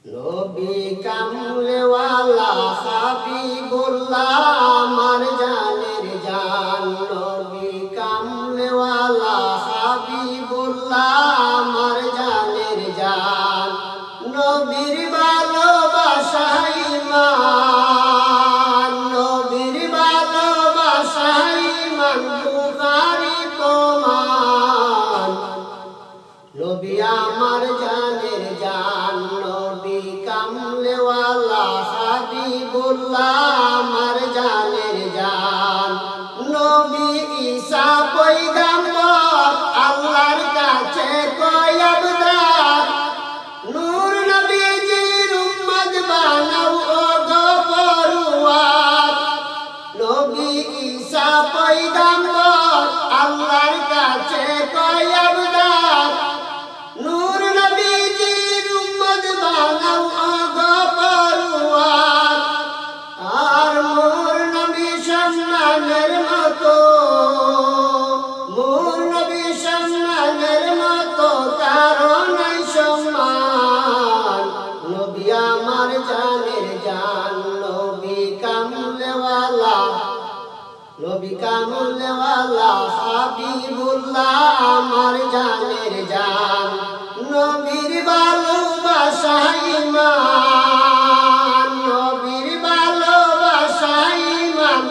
নবী কামলেওয়ালা হাবিবুল্লাহ আমার জানের জান। নবী কামলেওয়ালা হাবিবুল্লাহ আমার জানের জান। নবীর ভালোবাসা ঈমান, নবীর ভালোবাসা ঈমান, বুখারী প্রমাণ। নবী আমার জানের জান। নবী কামলেওয়ালা হাবিবুল্লাহ আমার জানের জান। নবী ঈসা পয়গম্বর আল্লাহর কাছে কয় আবদার, নূর নবীজির উম্মত বানাও ও গো পরওয়ার। নবী ঈসা পয়গম্বর আল্লাহর কাছে কয় আবদার, নূর নবীজির উম্মত বানাও ও গো পরওয়ার। আর মোর নবী সম্মানের মতো, মোর নবী সম্মানের মতো কারো নাই সম্মান। নবী আমার জানের জান। নবী কামলেওয়ালা, নবী কামলেওয়ালা হাবিবুল্লাহ আমার জানের জান। নবীর ভালোবাসা ঈমান, নবীর ভালোবাসা ঈমান,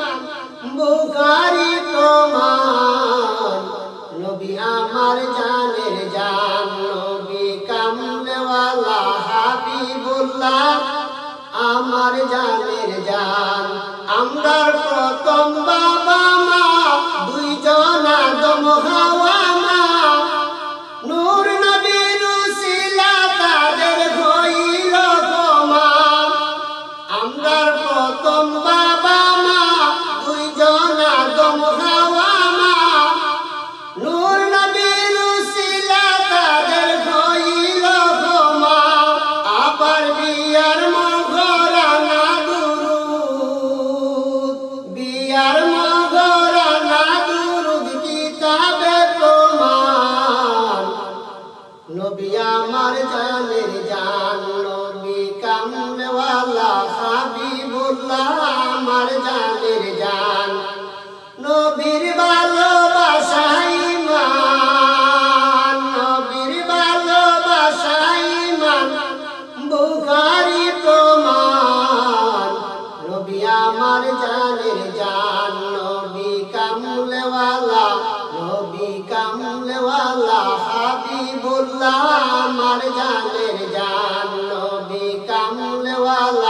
বুখারী প্রমাণ। নবী আমার জানের জান। নবী কামলেওয়ালা হাবিবুল্লাহ আমার জানের জান। আমরার প্রথম বাবা মা দুইজন আদম হাওয়া মা, নূর নবীর উসিলা তাদের হইল ক্ষমা। আমরার প্রথম বাবা মা দুইজন আদম হাওয়া মা, নূর নবীর উসিলা তাদের হইল ক্ষমা। আবার বিয়ার মগরানা দুরুদ, বিয়ার মগরানা দুরুদ কিতাবে প্রমাণ। নবী আমার জানের জান। নবী কামলেওয়ালা হাবিবুল্লাহ আমার জানের জান। নবীর ভালোবাসা ঈমান, নবীর ভালোবাসা ঈমান, বুখারী প্রমাণ। নবী আমার জানের জান। নবী কামলেওয়ালা, নবী কামলেওয়ালা হাবিবুল্লাহ আমার জানের জান। নবী কামলেওয়ালা